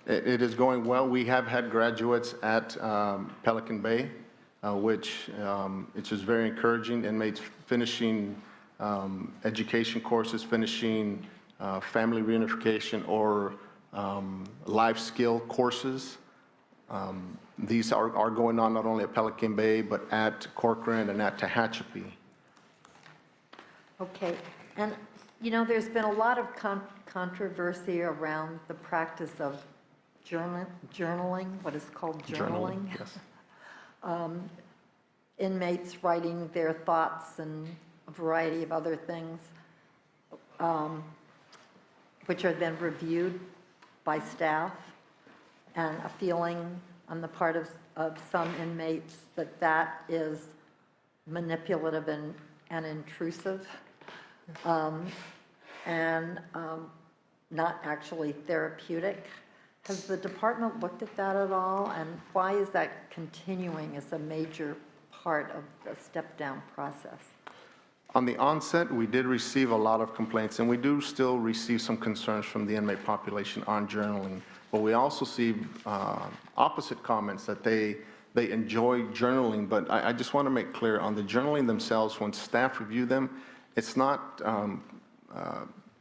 It is going well. We have had graduates at Pelican Bay, which is very encouraging. Inmates finishing education courses, finishing family reunification or life skill courses. These are going on not only at Pelican Bay, but at Corcoran and at Tehachapi. Okay, and you know, there's been a lot of controversy around the practice of journaling, what is called journaling. Yes. Inmates writing their thoughts and a variety of other things, which are then reviewed by staff, and a feeling on the part of some inmates that that is manipulative and intrusive, and not actually therapeutic. Has the department looked at that at all, and why is that continuing as a major part of the step-down process? On the onset, we did receive a lot of complaints, and we do still receive some concerns from the inmate population on journaling. But we also see opposite comments that they enjoy journaling. But I just want to make clear on the journaling themselves, when staff review them, it's not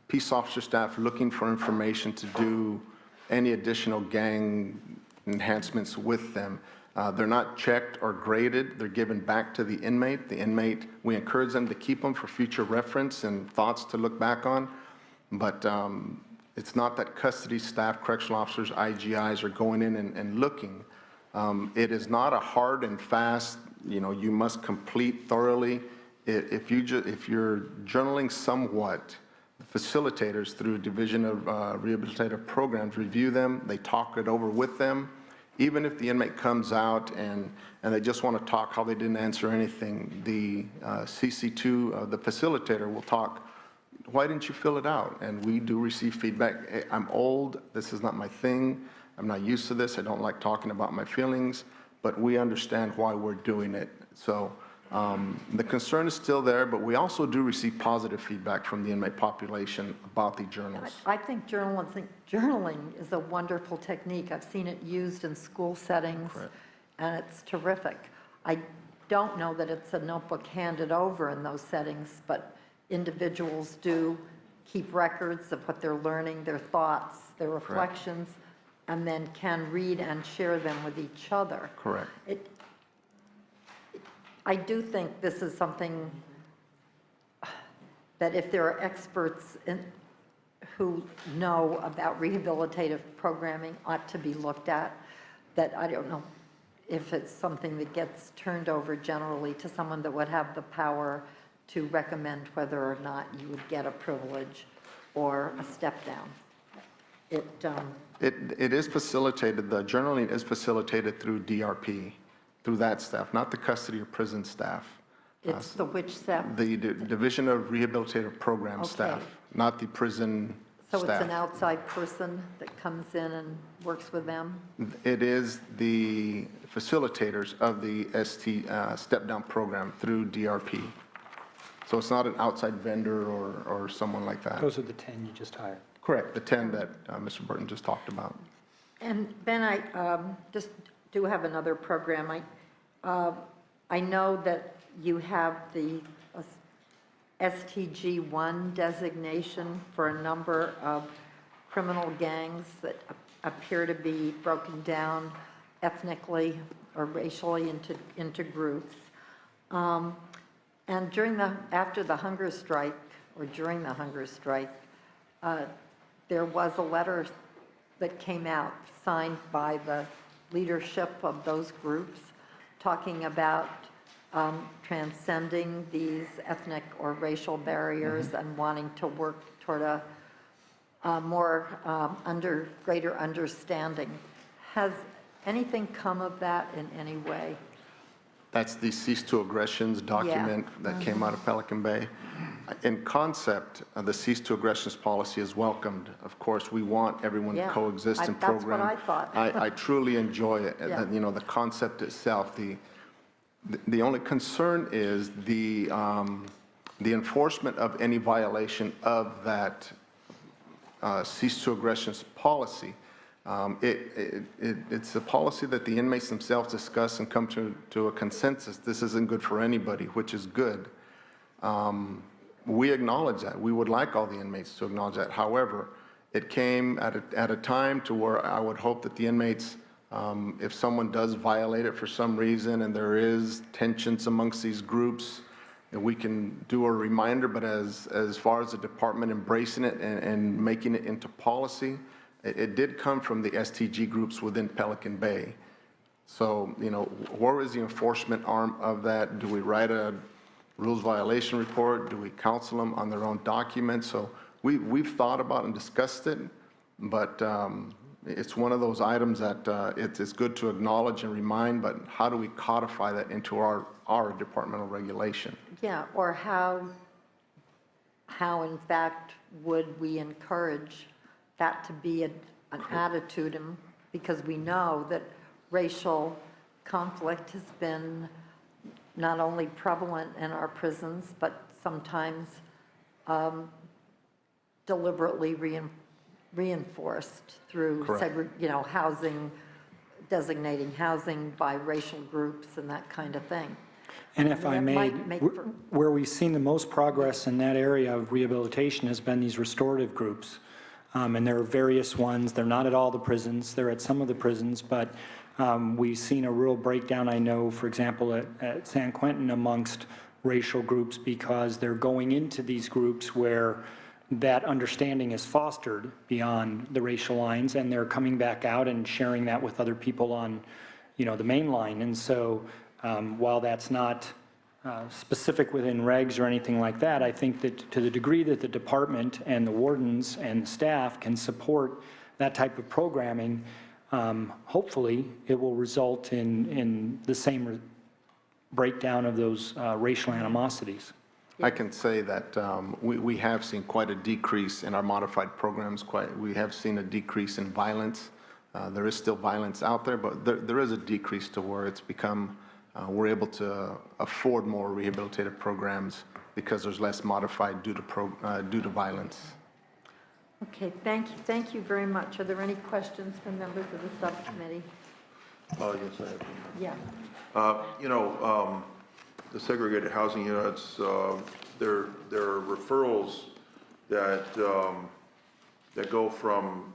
peace officer staff looking for information to do any additional gang enhancements with them. They're not checked or graded. They're given back to the inmate. The inmate, we encourage them to keep them for future reference and thoughts to look back on. But it's not that custody staff, correctional officers, IGIs are going in and looking. It is not a hard and fast, you know, you must complete thoroughly. If you're journaling somewhat, the facilitators through Division of Rehabilitative Programs review them, they talk it over with them. Even if the inmate comes out and they just want to talk how they didn't answer anything, the CC2, the facilitator will talk, why didn't you fill it out? And we do receive feedback. Hey, I'm old, this is not my thing, I'm not used to this, I don't like talking about my feelings, but we understand why we're doing it. So the concern is still there, but we also do receive positive feedback from the inmate population about the journals. I think journaling is a wonderful technique. I've seen it used in school settings, Correct. and it's terrific. I don't know that it's a notebook handed over in those settings, but individuals do keep records of what they're learning, their thoughts, their reflections, and then can read and share them with each other. Correct. I do think this is something that if there are experts who know about rehabilitative programming ought to be looked at, that I don't know if it's something that gets turned over generally to someone that would have the power to recommend whether or not you would get a privilege or a step down. It is facilitated, the journaling is facilitated through DRP, through that staff, not the custody or prison staff. It's the which staff? The Division of Rehabilitative Program Okay. staff, not the prison So staff. it's an outside person that comes in and works with them? It is the facilitators of the step-down program through DRP. So it's not an outside vendor or someone like that. Those are the 10 you just hired. Correct, the 10 that Mr. Burton just talked about. And Ben, I just do have another program. I know that you have the STG1 designation for a number of criminal gangs that appear to be broken down ethnically or racially into groups. And after the hunger strike, or during the hunger strike, there was a letter that came out signed by the leadership of those groups talking about transcending these ethnic or racial barriers and wanting to work toward a more greater understanding. Has anything come of that in any way? That's the Cease to Aggressions document that came out of Pelican Bay. In concept, the Cease to Aggressions policy is welcomed. Of course, we want everyone to coexist and program. That's what I thought. I truly enjoy it. Yeah. You know, the concept itself. The only concern is the enforcement of any violation of that Cease to Aggressions policy. It's a policy that the inmates themselves discuss and come to a consensus. This isn't good for anybody, which is good. We acknowledge that. We would like all the inmates to acknowledge that. However, it came at a time to where I would hope that the inmates, if someone does violate it for some reason and there is tensions amongst these groups, and we can do a reminder, but as far as the department embracing it and making it into policy, it did come from the STG groups within Pelican Bay. So, where is the enforcement arm of that? Do we write a rules violation report? Do we counsel them on their own documents? So we've thought about and discussed it, but it's one of those items that it's good to acknowledge and remind, but how do we codify that into our departmental regulation? Yeah, or how in fact would we encourage that to be an attitude, because we know that racial conflict has been not only prevalent in our prisons, but sometimes deliberately reinforced through housing, designating housing by racial groups and that kind of thing. And if I may, where we've seen the most progress in that area of rehabilitation has been these restorative groups. And there are various ones. They're not at all the prisons. They're at some of the prisons, but we've seen a real breakdown, I know, for example, at San Quentin amongst racial groups, because they're going into these groups where that understanding is fostered beyond the racial lines, and they're coming back out and sharing that with other people on, the main line. And so while that's not specific within regs or anything like that, I think that to the degree that the department and the wardens and the staff can support that type of programming, hopefully it will result in the same breakdown of those racial animosities. I can say that we have seen quite a decrease in our modified programs. We have seen a decrease in violence. There is still violence out there, but there is a decrease to where it's become, we're able to afford more rehabilitative programs because there's less modified due to violence. Okay, thank you very much. Are there any questions from members of the subcommittee? Yes, I have. Yeah. The segregated housing units, there are referrals that go from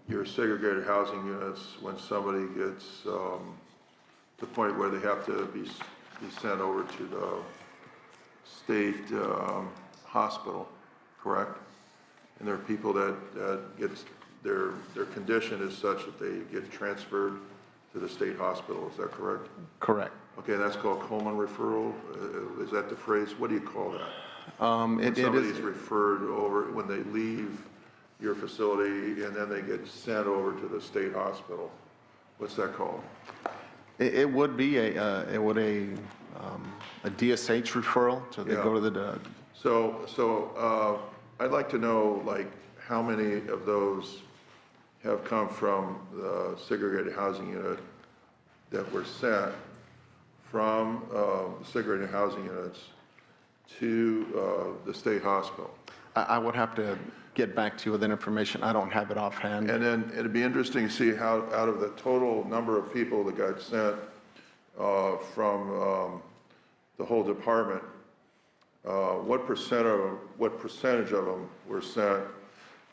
your segregated housing units when somebody gets to the point where they have to be sent over to the state hospital, correct? And there are people that their condition is such that they get transferred to the state hospital. Is that correct? Correct. Okay, that's called Coleman referral. Is that the phrase? What do you call that? When It somebody's is referred over, when they leave your facility and then they get sent over to the state hospital. What's that called? It would be a DSH referral, so they go to the. So I'd like to know, like, how many of those have come from the segregated housing unit that were sent from segregated housing units to the state hospital. I would have to get back to you with that information. I don't have it offhand. And then it'd be interesting to see how, out of the total number of people that got sent from the whole department, what percentage of them were sent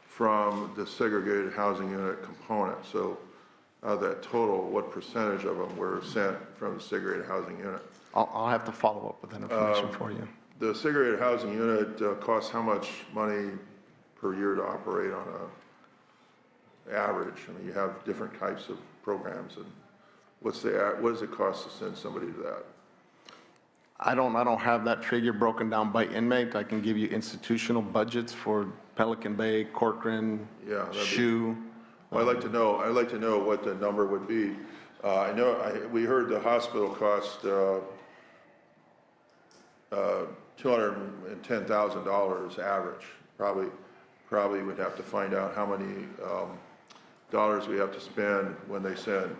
from the segregated housing unit component? So out of that total, what percentage of them were sent from the segregated housing unit? I'll have to follow up with that information for you. The segregated housing unit costs how much money per year to operate on an average? I mean, you have different types of programs, and what does it cost to send somebody to that? I don't have that figure broken down by inmate. I can give you institutional budgets for Pelican Bay, Corcoran, Yeah, Shoe. Well, I'd like to know what the number would be. We heard the hospital cost $210,000 average. Probably would have to find out how many dollars we have to spend when they send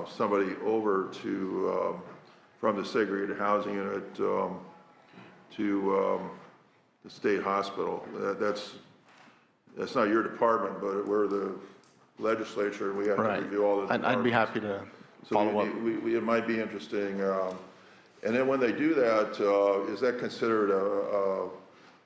somebody over to from the segregated housing unit to the state hospital. It's not your department, but we're the legislature, and we have to Right. review all the I'd be departments. happy to So follow up. it might be interesting. And then when they do that, is that considered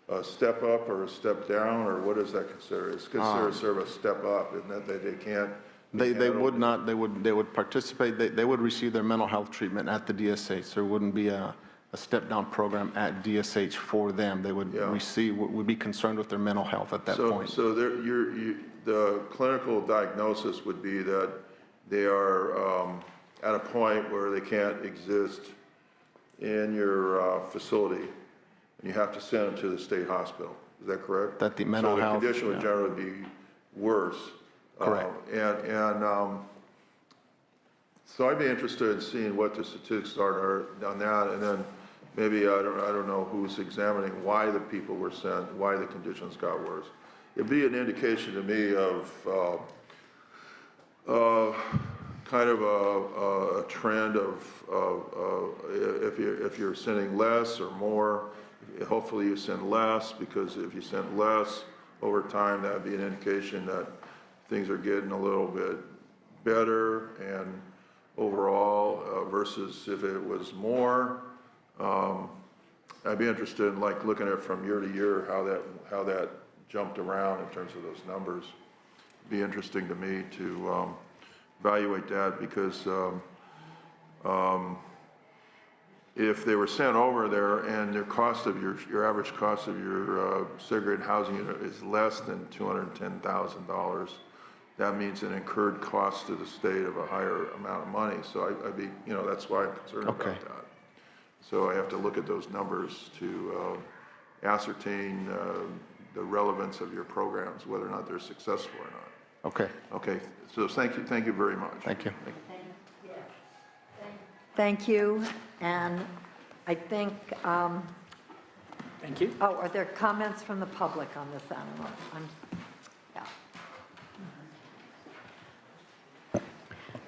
a step up or a step down, or what is that considered? It's considered sort of a step up, isn't it, that they can't? They would not, they would participate, they would receive their mental health treatment at the DSH. There wouldn't be a step-down program at DSH for them. They would Yeah. would be concerned with their mental health at that point. So the clinical diagnosis would be that they are at a point where they can't exist in your facility, and you have to send them to the state hospital. Is that correct? That the mental health, So the condition would yeah. generally be worse. Correct. So I'd be interested in seeing what the statistics are on that, and then maybe, I don't know who's examining why the people were sent, why the conditions got worse. It'd be an indication to me of kind of a trend of if you're sending less or more, hopefully you send less, because if you send less over time, that would be an indication that things are getting a little bit better and overall versus if it was more. I'd be interested in like looking at from year to year how that jumped around in terms of those numbers. It'd be interesting to me to evaluate that, because if they were sent over there and their cost of your average cost of your segregated housing unit is less than $210,000, that means an incurred cost to the state of a higher amount of money. So I'd be, that's why I'm concerned Okay. about that. So I have to look at those numbers to ascertain the relevance of your programs, whether or not they're successful or not. Okay, Okay, so thank you very much. thank you. Thank you, and I think, Thank you. oh, are there comments from the public on this animal? Yeah.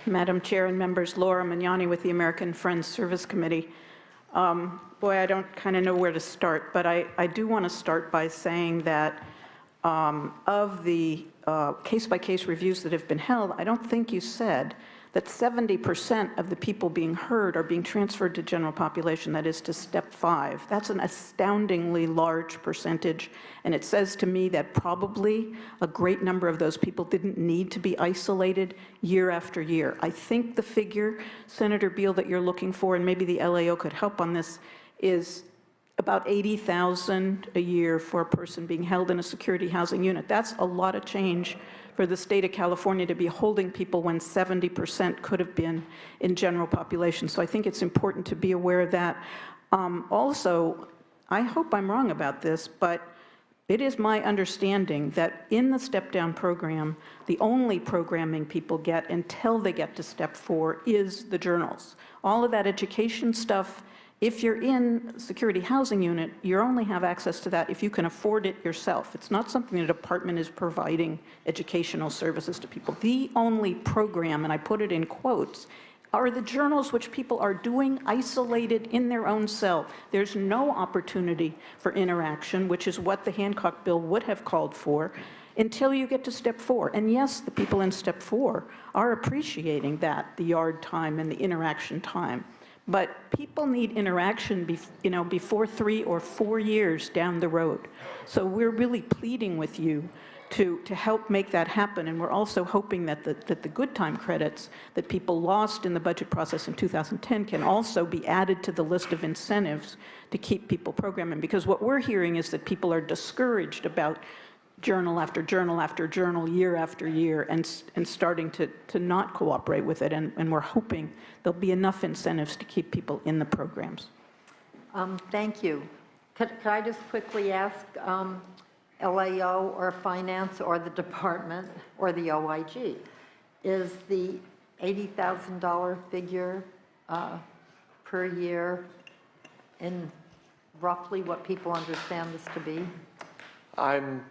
Madam Chair and members, Laura Magnani with the American Friends Service Committee. Boy, I don't kind of know where to start, but I do want to start by saying that of the case-by-case reviews that have been held, I don't think you said that 70% of the people being heard are being transferred to general population, that is to step 5. That's an astoundingly large percentage, and it says to me that probably a great number of those people didn't need to be isolated year after year. I think the figure, Senator Beal, that you're looking for, and maybe the LAO could help on this, is about $80,000 a year for a person being held in a security housing unit. That's a lot of change for the state of California to be holding people when 70% could have been in general population. So I think it's important to be aware of that. Also, I hope I'm wrong about this, but it is my understanding that in the step-down program, the only programming people get until they get to step 4 is the journals. All of that education stuff, if you're in a security housing unit, you only have access to that if you can afford it yourself. It's not something the department is providing educational services to people. The only program, and I put it in quotes, are the journals which people are doing isolated in their own cell. There's no opportunity for interaction, which is what the Hancock bill would have called for, until you get to step 4. And yes, the people in step 4 are appreciating that, the yard time and the interaction time. But people need interaction before 3 or 4 years down the road. So we're really pleading with you to help make that happen. And we're also hoping that the good time credits that people lost in the budget process in 2010 can also be added to the list of incentives to keep people programming. Because what we're hearing is that people are discouraged about journal after journal after journal, year after year, and starting to not cooperate with it. And we're hoping there'll be enough incentives to keep people in the programs. Thank you. Could I just quickly ask LAO or finance or the department or the OIG, is the $80,000 figure per year in roughly what people understand this to be? I'm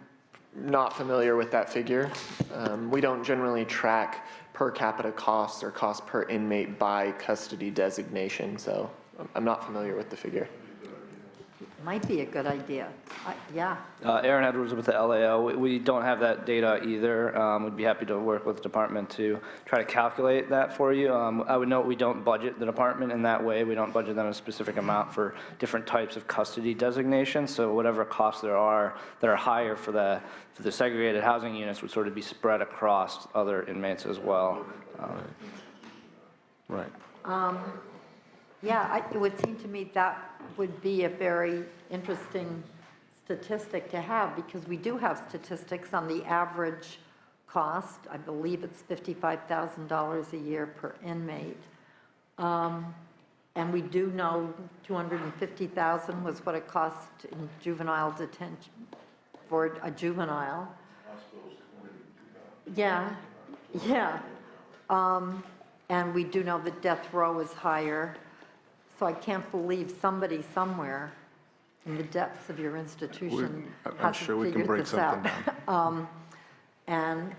not familiar with that figure. We don't generally track per capita costs or cost per inmate by custody designation, so I'm not familiar with the figure. might be a good idea. Yeah, Aaron Edwards with the LAO. We don't have that data either. We'd be happy to work with the department to try to calculate that for you. I would note we don't budget the department in that way. We don't budget them a specific amount for different types of custody designations. So whatever costs there are that are higher for the segregated housing units would sort of be spread across other inmates as well. Right. yeah, it would seem to me that would be a very interesting statistic to have, because we do have statistics on the average cost. I believe it's $55,000 a year per inmate. And we do know $250,000 was what it cost in juvenile detention for a juvenile. Yeah, yeah. And we do know that death row is higher. So I can't believe somebody somewhere in the depths of your institution I'm hasn't sure we can figured break this something out. And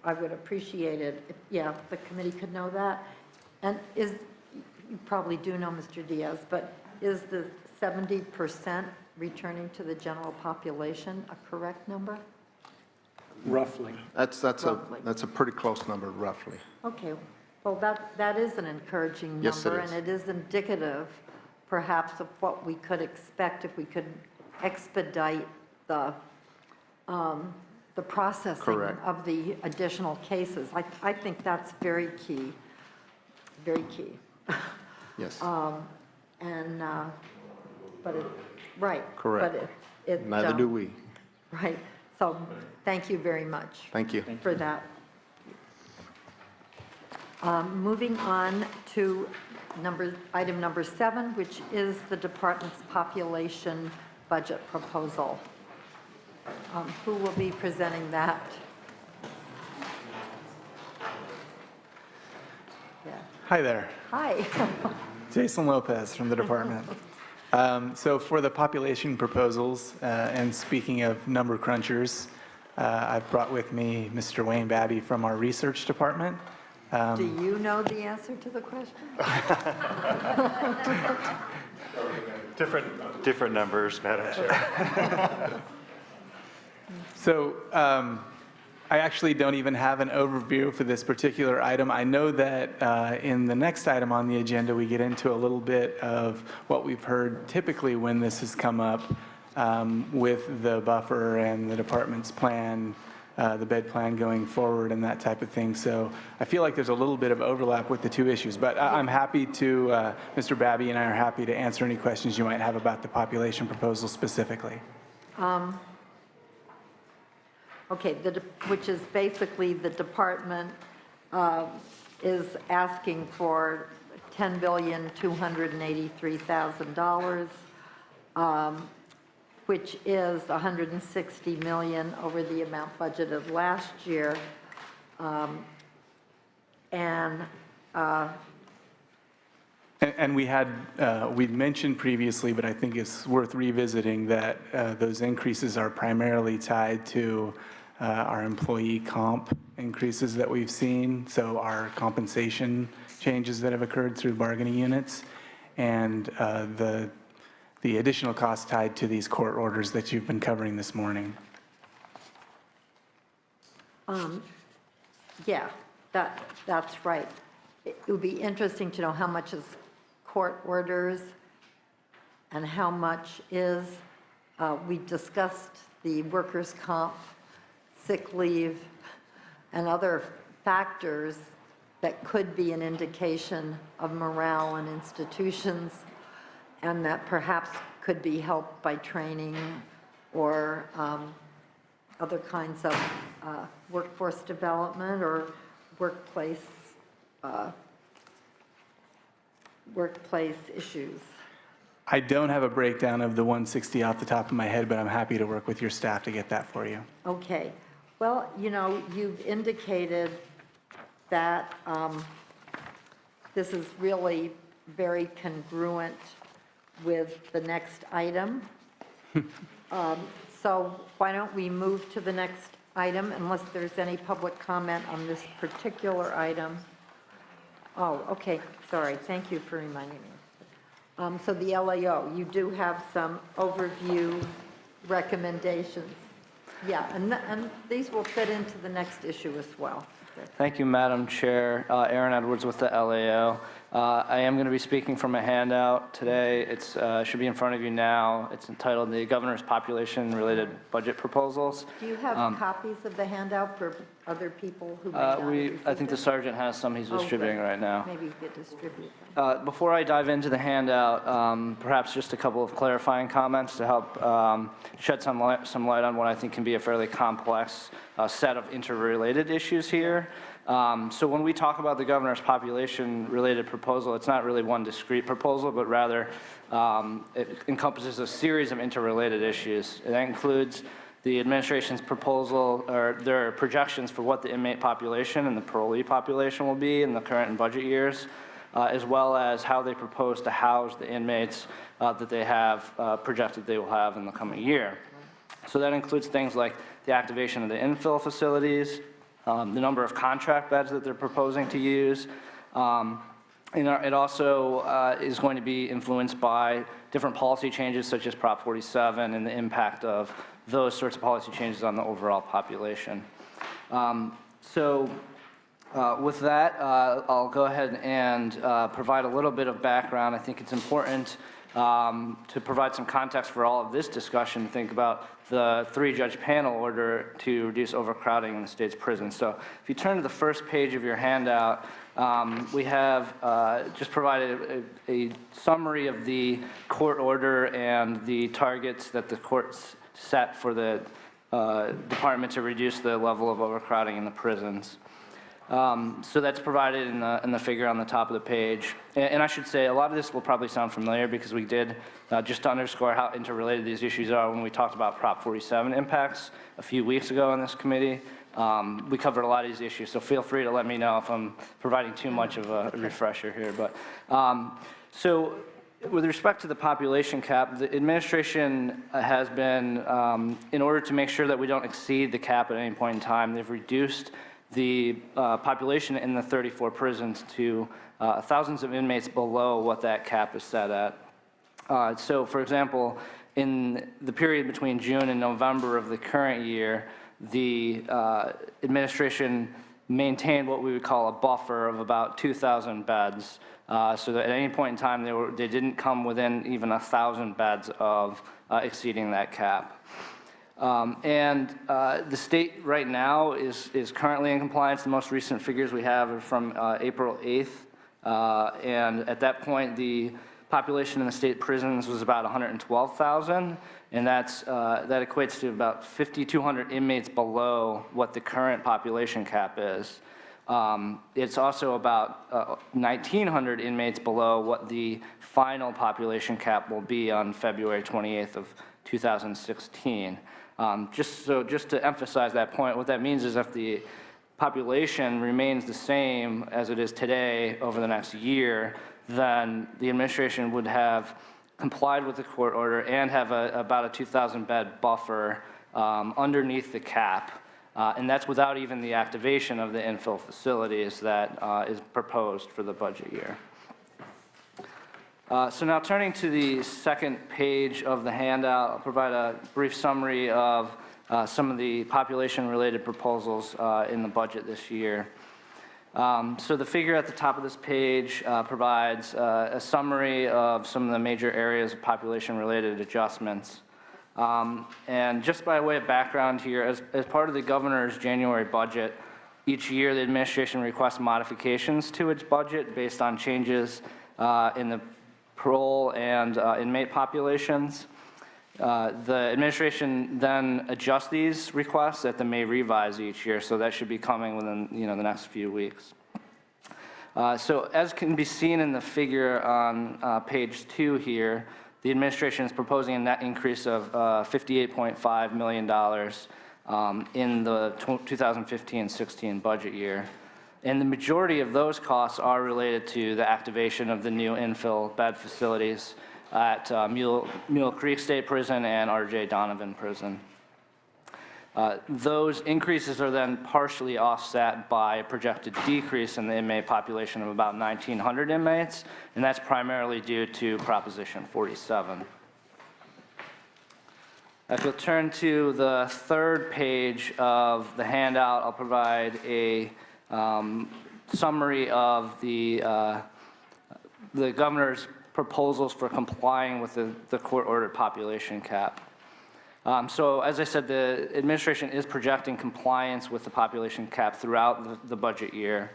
I would appreciate it if, yeah, the committee could know that. And you probably do know, Mr. Diaz, but is the 70% returning to the general population a correct number? Roughly. That's Roughly. a pretty close number, roughly. Okay, well, that is an encouraging number. Yes, it is. And it is indicative, perhaps, of what we could expect if we could expedite the processing Correct. of the additional cases. I think that's very key, very key. Yes. And, but it, right. Correct. But it. Neither do we. Right, so thank you very much. Thank you. For that. Moving on to item number 7, which is the department's population budget proposal. Who will be presenting that? Yeah. Hi there, Hi. Jason Lopez from the department. So for the population proposals, and speaking of number crunchers, I've brought with me Mr. Wayne Babby from our research department. Do you know the answer to the question? Different numbers, Madam Chair. So I actually don't even have an overview for this particular item. I know that in the next item on the agenda, we get into a little bit of what we've heard typically when this has come up with the buffer and the department's plan, the bed plan going forward and that type of thing. So I feel like there's a little bit of overlap with the two issues, but I'm happy to, Mr. Babby and I are happy to answer any questions you might have about the population proposal specifically. Okay, which is basically the department is asking for $10,283,000, which is $160 million over the amount budgeted last year. And we had, we'd mentioned previously, but I think it's worth revisiting that those increases are primarily tied to our employee comp increases that we've seen, so our compensation changes that have occurred through bargaining units, and the additional costs tied to these court orders that you've been covering this morning. yeah, that's right. It would be interesting to know how much is court orders and how much is, we discussed the workers' comp, sick leave, and other factors that could be an indication of morale in institutions, and that perhaps could be helped by training or other kinds of workforce development or workplace issues. I don't have a breakdown of the 160 off the top of my head, but I'm happy to work with your staff to get that for you. Okay. Well, you know, you've indicated that this is really very congruent with the next item. So why don't we move to the next item unless there's any public comment on this particular item? Oh, okay, sorry, thank you for reminding me. So the LAO, you do have some overview recommendations. Yeah, and these will fit into the next issue as well. Thank you, Madam Chair. Aaron Edwards with the LAO. I am going to be speaking from a handout today. It's should be in front of you now. It's entitled "The Governor's Population-Related Budget Proposals." Do you have copies of the handout for other people who may not have received I think the it? sergeant has some he's distributing good. right now. Maybe you could distribute them. Before I dive into the handout, perhaps just a couple of clarifying comments to help shed some light on what I think can be a fairly complex set of interrelated issues here. So when we talk about the governor's population-related proposal, it's not really one discrete proposal, but rather it encompasses a series of interrelated issues. That includes the administration's proposal, or their projections for what the inmate population and the parolee population will be in the current and budget years, as well as how they propose to house the inmates that they have projected they will have in the coming year. So that includes things like the activation of the infill facilities, the number of contract beds that they're proposing to use. It also is going to be influenced by different policy changes such as Prop 47 and the impact of those sorts of policy changes on the overall population. With that, I'll go ahead and provide a little bit of background. I think it's important to provide some context for all of this discussion, think about the 3-judge panel order to reduce overcrowding in the state's prisons. So if you turn to the first page of your handout, we have just provided a summary of the court order and the targets that the courts set for the department to reduce the level of overcrowding in the prisons. So that's provided in the figure on the top of the page. And I should say, a lot of this will probably sound familiar because we did, just to underscore how interrelated these issues are, when we talked about Prop 47 impacts a few weeks ago in this committee, we covered a lot of these issues. So feel free to let me know if I'm providing too much of a refresher here. But so with respect to the population cap, the administration has been, in order to make sure that we don't exceed the cap at any point in time, they've reduced the population in the 34 prisons to thousands of inmates below what that cap is set at. So for example, in the period between June and November of the current year, the administration maintained what we would call a buffer of about 2,000 beds, so that at any point in time they didn't come within even 1,000 beds of exceeding that cap. The state right now is currently in compliance. The most recent figures we have are from April 8th, and at that point the population in the state prisons was about 112,000, and that equates to about 5,200 inmates below what the current population cap is. It's also about 1,900 inmates below what the final population cap will be on February 28th of 2016. Just to emphasize that point, what that means is if the population remains the same as it is today over the next year, then the administration would have complied with the court order and have about a 2,000 bed buffer underneath the cap. And that's without even the activation of the infill facilities that is proposed for the budget year. So now turning to the second page of the handout, I'll provide a brief summary of some of the population-related proposals in the budget this year. So the figure at the top of this page provides a summary of some of the major areas of population-related adjustments. And just by way of background here, as part of the governor's January budget, each year the administration requests modifications to its budget based on changes in the parole and inmate populations. The administration then adjusts these requests at the May revise each year, so that should be coming within the next few weeks. So as can be seen in the figure on page 2 here, the administration is proposing a net increase of $58.5 million in the 2015-16 budget year. And the majority of those costs are related to the activation of the new infill bed facilities at Mule Creek State Prison and R.J. Donovan Prison. Those increases are then partially offset by a projected decrease in the inmate population of about 1,900 inmates, and that's primarily due to Proposition 47. If you'll turn to the third page of the handout, I'll provide a summary of the governor's proposals for complying with the court-ordered population cap. So as I said, the administration is projecting compliance with the population cap throughout the budget year,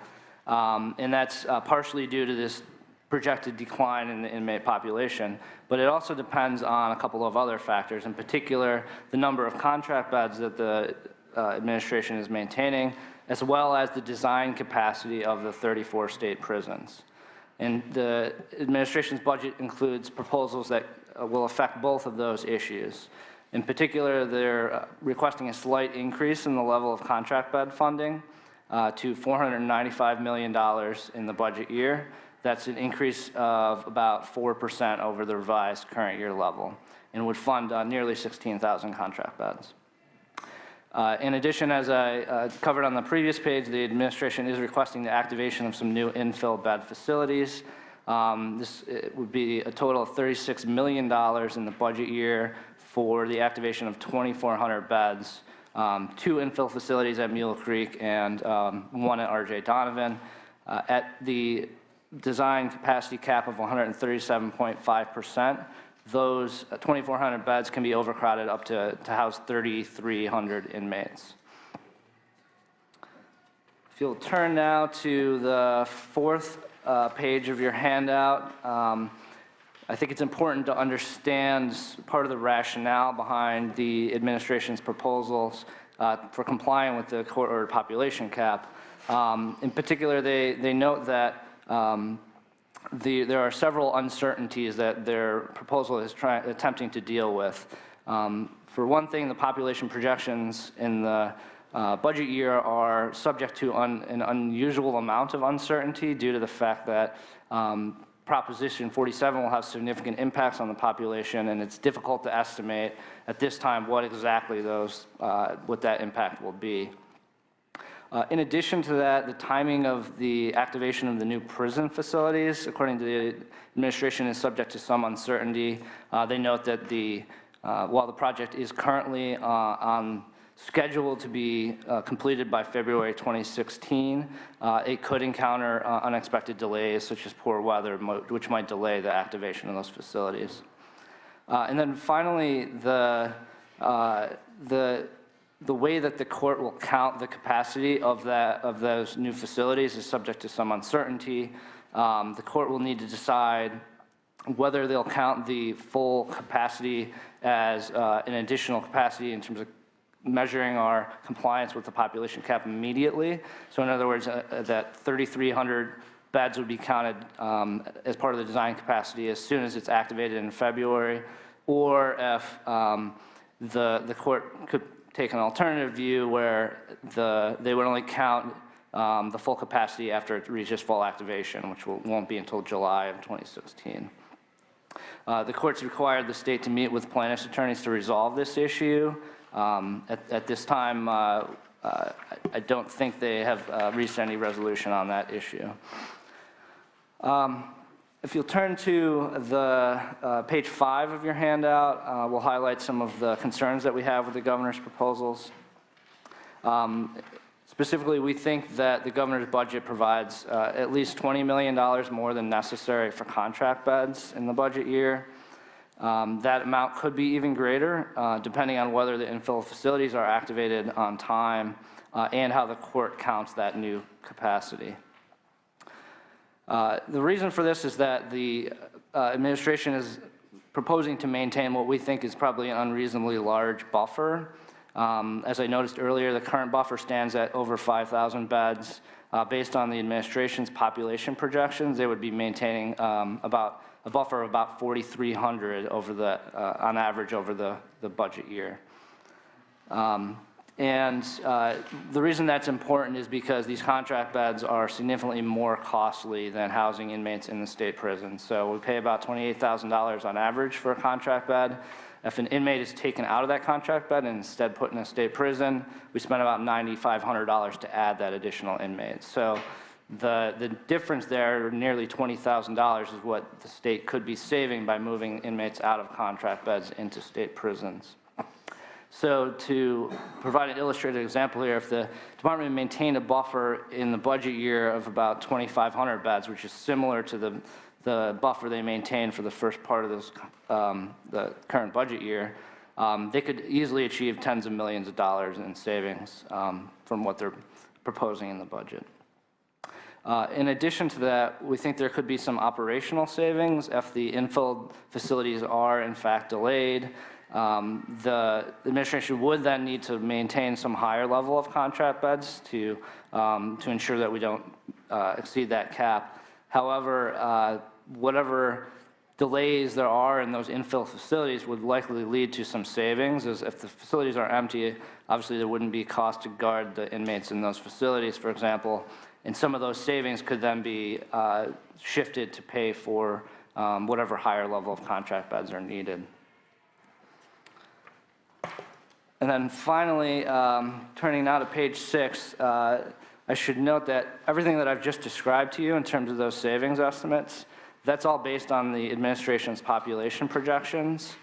and that's partially due to this projected decline in the inmate population, but it also depends on a couple of other factors, in particular, the number of contract beds that the administration is maintaining, as well as the design capacity of the 34 state prisons. And the administration's budget includes proposals that will affect both of those issues. In particular, they're requesting a slight increase in the level of contract bed funding to $495 million in the budget year. That's an increase of about 4% over the revised current year level, and would fund nearly 16,000 contract beds. In addition, as I covered on the previous page, the administration is requesting the activation of some new infill bed facilities. It would be a total of $36 million in the budget year for the activation of 2,400 beds, 2 infill facilities at Mule Creek and 1 at R.J. Donovan. At the design capacity cap of 137.5%, those 2,400 beds can be overcrowded up to house 3,300 inmates. If you'll turn now to the fourth page of your handout, I think it's important to understand part of the rationale behind the administration's proposals for complying with the court-ordered population cap. In particular, they note that there are several uncertainties that their proposal is attempting to deal with. For one thing, the population projections in the budget year are subject to an unusual amount of uncertainty due to the fact that Proposition 47 will have significant impacts on the population, and it's difficult to estimate at this time what exactly what that impact will be. In addition to that, the timing of the activation of the new prison facilities, according to the administration, is subject to some uncertainty. They note that while the project is currently on schedule to be completed by February 2016, it could encounter unexpected delays, such as poor weather, which might delay the activation of those facilities. And then finally, the way that the court will count the capacity of those new facilities is subject to some uncertainty. The court will need to decide whether they'll count the full capacity as an additional capacity in terms of measuring our compliance with the population cap immediately. So in other words, that 3,300 beds would be counted as part of the design capacity as soon as it's activated in February, or if the court could take an alternative view where they would only count the full capacity after it reaches full activation, which won't be until July of 2016. The court's required the state to meet with plaintiffs' attorneys to resolve this issue. At this time, I don't think they have reached any resolution on that issue. If you'll turn to the page 5 of your handout, we'll highlight some of the concerns that we have with the governor's proposals. Specifically, we think that the governor's budget provides at least $20 million more than necessary for contract beds in the budget year. That amount could be even greater, depending on whether the infill facilities are activated on time and how the court counts that new capacity. The reason for this is that the administration is proposing to maintain what we think is probably an unreasonably large buffer. As I noticed earlier, the current buffer stands at over 5,000 beds. Based on the administration's population projections, they would be maintaining about a buffer of about 4,300 on average over the budget year. The reason that's important is because these contract beds are significantly more costly than housing inmates in the state prison. So we pay about $28,000 on average for a contract bed, If an inmate is taken out of that contract bed and instead put in a state prison, we spend about $9,500 to add that additional inmate. So the difference there, nearly $20,000, is what the state could be saving by moving inmates out of contract beds into state prisons. So to provide an illustrative example here, if the department maintained a buffer in the budget year of about 2,500 beds, which is similar to the buffer they maintained for the first part of this, the current budget year, they could easily achieve tens of millions of dollars in savings from what they're proposing in the budget. In addition to that, we think there could be some operational savings if the infill facilities are in fact delayed. The administration would then need to maintain some higher level of contract beds to ensure that we don't exceed that cap. However, whatever delays there are in those infill facilities would likely lead to some savings, as if the facilities are empty, obviously there wouldn't be cost to guard the inmates in those facilities, for example, and some of those savings could then be shifted to pay for whatever higher level of contract beds are needed. And then finally, turning now to page 6, I should note that everything that I've just described to you in terms of those savings estimates, that's all based on the administration's population projections.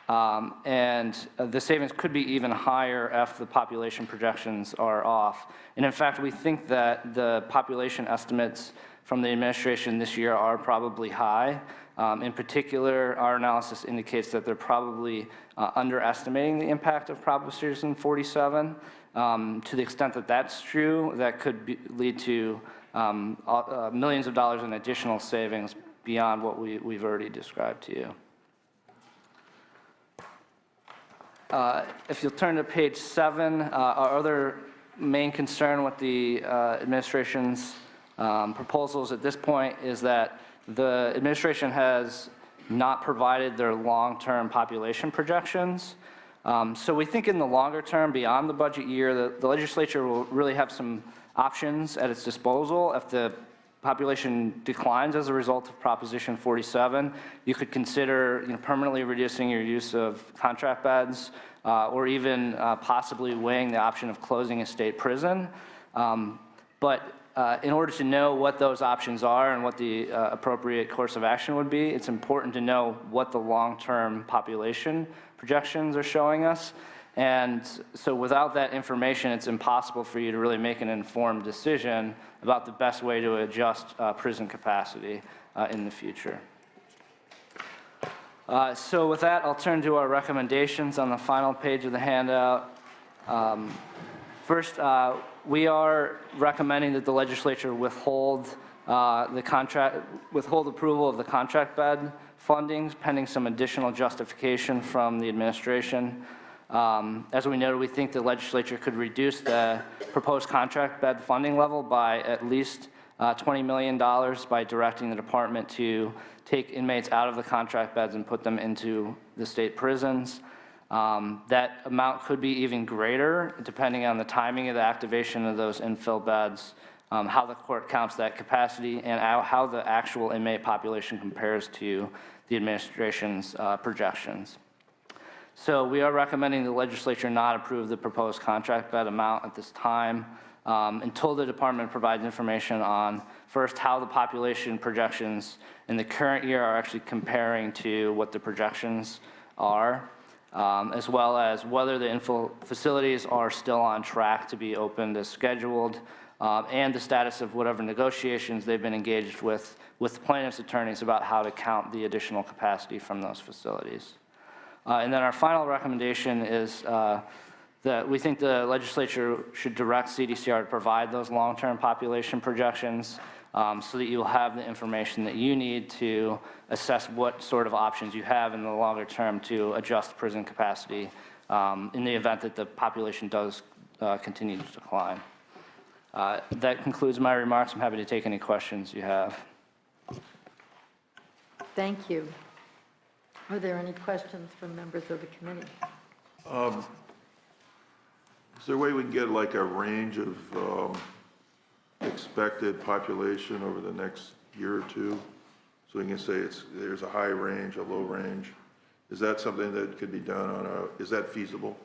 And the savings could be even higher if the population projections are off. And in fact, we think that the population estimates from the administration this year are probably high. In particular, our analysis indicates that they're probably underestimating the impact of Proposition 47. To the extent that that's true, that could lead to millions of dollars in additional savings beyond what we've already described to you. If you'll turn to page 7, our other main concern with the administration's proposals at this point is that the administration has not provided their long-term population projections. So we think in the longer term, beyond the budget year, the legislature will really have some options at its disposal. If the population declines as a result of Proposition 47, you could consider permanently reducing your use of contract beds, or even possibly weighing the option of closing a state prison. But in order to know what those options are and what the appropriate course of action would be, it's important to know what the long-term population projections are showing us. And so without that information, it's impossible for you to really make an informed decision about the best way to adjust prison capacity in the future. So with that, I'll turn to our recommendations on the final page of the handout. First, we are recommending that the legislature withhold approval of the contract bed fundings pending some additional justification from the administration. As we noted, we think the legislature could reduce the proposed contract bed funding level by at least $20 million by directing the department to take inmates out of the contract beds and put them into the state prisons. That amount could be even greater depending on the timing of the activation of those infill beds, how the court counts that capacity, and how the actual inmate population compares to the administration's projections. So we are recommending the legislature not approve the proposed contract bed amount at this time until the department provides information on, first, how the population projections in the current year are actually comparing to what the projections are, as well as whether the infill facilities are still on track to be opened as scheduled, and the status of whatever negotiations they've been engaged with plaintiffs' attorneys about how to count the additional capacity from those facilities. And then our final recommendation is that we think the legislature should direct CDCR to provide those long-term population projections so that you'll have the information that you need to assess what sort of options you have in the longer term to adjust prison capacity in the event that the population does continue to decline. That concludes my remarks. I'm happy to take any questions you have. Thank you. Are there any questions from members of the committee? Is there a way we can get like a range of expected population over the next year or two? So we can say there's a high range, a low range, Is that something that could be done on is that feasible?